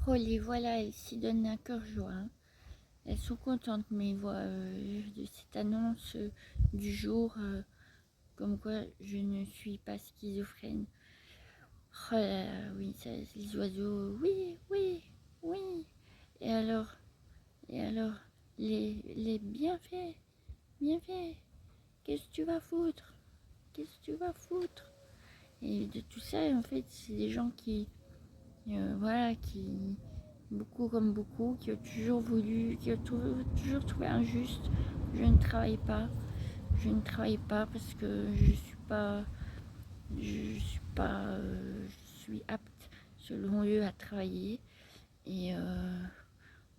Oh, les voilà, elles s'y donnent un cœur joie, hein. Elles sont contentes, mais voient de cette annonce du jour, comme quoi je ne suis pas schizophrène. Oh là là, oui, ça, les oiseaux, oui, oui, oui. Et alors, et alors, les bienfaits, bienfaits, qu'est-ce que tu vas foutre? Qu'est-ce que tu vas foutre? Et de tout ça, en fait, c'est des gens qui, voilà, qui, beaucoup comme beaucoup, qui ont toujours voulu, qui ont toujours trouvé injuste. Je ne travaille pas, je ne travaille pas parce que je suis apte selon eux à travailler. Et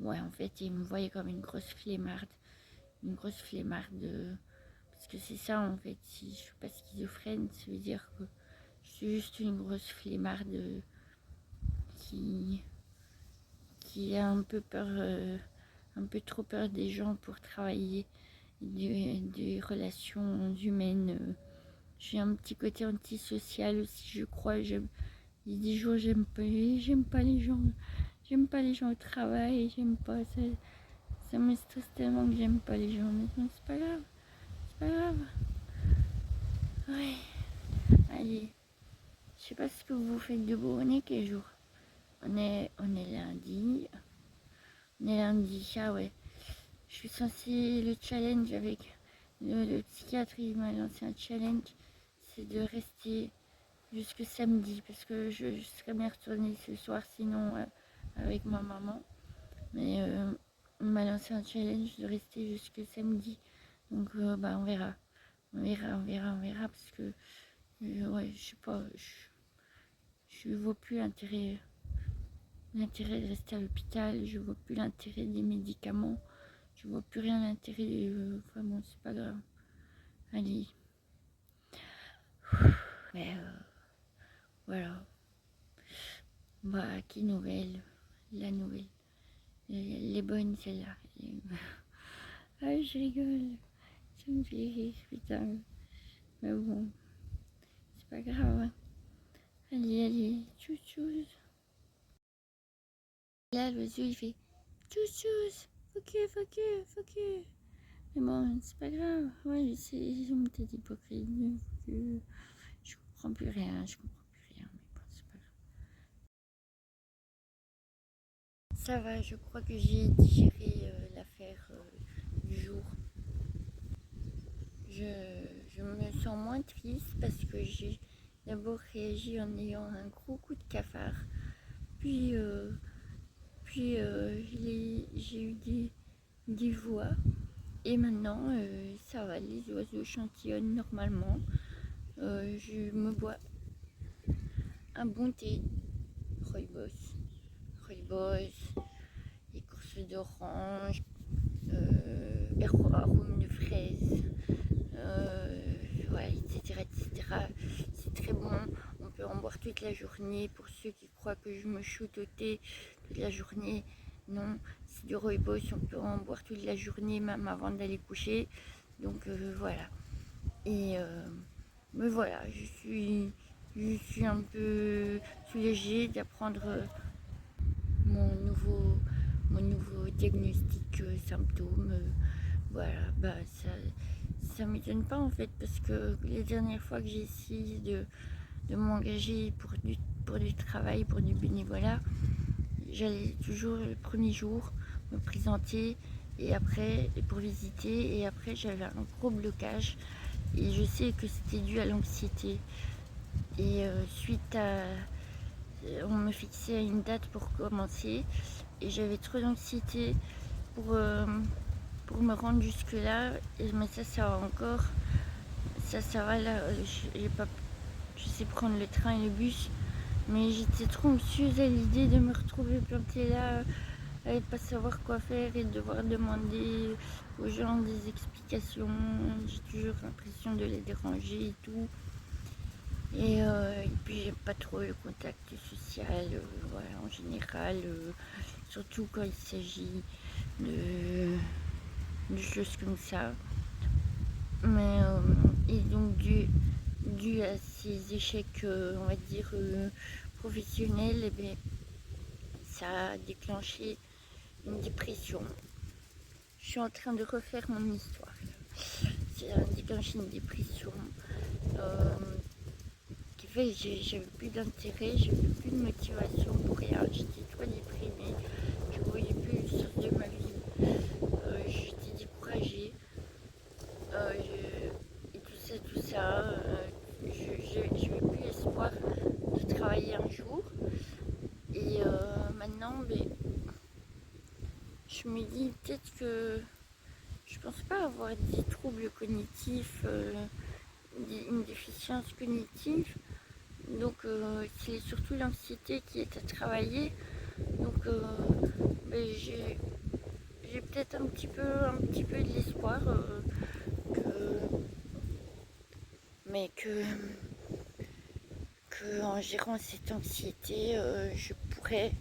ouais, en fait, ils me voyaient comme une grosse flemmarde. Parce que c'est ça, en fait, si je suis pas schizophrène, ça veut dire que je suis juste une grosse flemmarde qui, qui a un peu peur, un peu trop peur des gens pour travailler, des relations humaines. J'ai un petit côté antisocial aussi, je crois. Il y a des jours, j'aime pas les gens. J'aime pas les gens au travail, j'aime pas ça. Ça me stresse tellement que j'aime pas les gens. Mais bon, c'est pas grave, c'est pas grave. Ouais, allez. Je sais pas ce que vous faites de beau. On est quel jour? On est lundi. On est lundi, ah ouais. Je suis censée le challenge avec le psychiatre, il m'a lancé un challenge. C'est de rester jusque samedi parce que je serais bien retournée ce soir sinon avec ma maman. Mais il m'a lancé un challenge de rester jusque samedi. Donc bah on verra. On verra, on verra, on verra parce que ouais, je sais pas, je vois plus l'intérêt de rester à l'hôpital, je vois plus l'intérêt des médicaments, je vois plus rien l'intérêt, enfin bon, c'est pas grave. Allez, mais voilà. Bah, qui nouvelle? La nouvelle. Les bonnes, celles-là. Ah, je rigole. Ça me fait rire, putain. Mais bon, c'est pas grave, hein. Allez, allez, tchou-tchous. Là, l'oiseau, il fait tchou-tchous. Fuck you, fuck you, fuck you. Mais bon, c'est pas grave. Ouais, je sais, j'ai mon tête hypocrite. Je comprends plus rien, je comprends plus rien. Mais bon, c'est pas grave. Ça va, je crois que j'ai digéré l'affaire du jour. Je me sens moins triste parce que j'ai d'abord réagi en ayant un gros coup de cafard. Puis, j'ai eu des voix. Et maintenant, ça va, les oiseaux chantillonnent normalement. Je me bois un bon thé. Rooibos. Rooibos, écorce d'orange, arôme de fraise, ouais, etc., etc. C'est très bon. On peut en boire toute la journée. Pour ceux qui croient que je me shoot au thé toute la journée, non, c'est du rooibos. On peut en boire toute la journée, même avant d'aller coucher. Donc voilà. Et mais voilà, je suis un peu soulagée d'apprendre mon nouveau, mon nouveau diagnostic symptôme. Voilà, bah ça m'étonne pas en fait parce que les dernières fois que j'ai essayé de m'engager pour du travail, pour du bénévolat, j'allais toujours le premier jour me présenter et après pour visiter et après j'avais un gros blocage et je sais que c'était dû à l'anxiété et suite à on me fixait une date pour commencer et j'avais trop d'anxiété pour, euh, pour me rendre jusque là mais ça va encore, ça va là, j'ai pas, je sais prendre le train et le bus mais j'étais trop anxieuse à l'idée de me retrouver plantée là et pas savoir quoi faire et devoir demander aux gens des explications. J'ai toujours l'impression de les déranger et tout. Et puis j'aime pas trop le contact social, voilà, en général, surtout quand il s'agit de choses comme ça. Mais et donc dû à ces échecs, on va dire professionnels, eh bien, ça a déclenché une dépression. Je suis en train de refaire mon histoire. Ça a déclenché une dépression qui fait que j'avais plus d'intérêt, j'avais plus de motivation pour rien. J'étais trop déprimée, je ne voyais plus le sens de ma vie. J'étais découragée. Et tout ça, je n'avais plus l'espoir de travailler un jour. Et maintenant, je me dis peut-être que je pense pas avoir des troubles cognitifs, une déficience cognitive. Donc c'est surtout l'anxiété qui est à travailler. Donc j'ai peut-être un petit peu de l'espoir mais que en gérant cette anxiété, je pourrais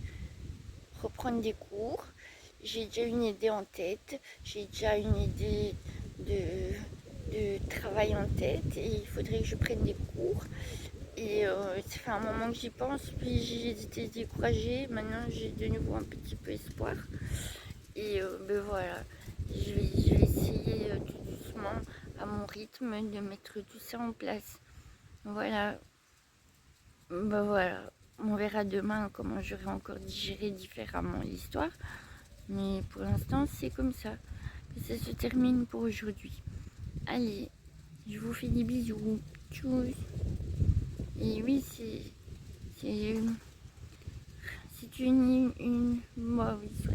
reprendre des cours. J'ai déjà une idée en tête, j'ai déjà une idée de travail en tête et il faudrait que je prenne des cours. Et ça fait un moment que j'y pense, puis j'ai été découragée. Maintenant, j'ai de nouveau un petit peu espoir. Et voilà, je vais essayer tout doucement, à mon rythme, de mettre tout ça en place. Voilà, voilà, on verra demain comment j'aurai encore digéré différemment l'histoire. Mais pour l'instant, c'est comme ça que ça se termine pour aujourd'hui. Allez, je vous fais des bisous. Tchuss. Et oui, c'est une... Moi, oui, soit.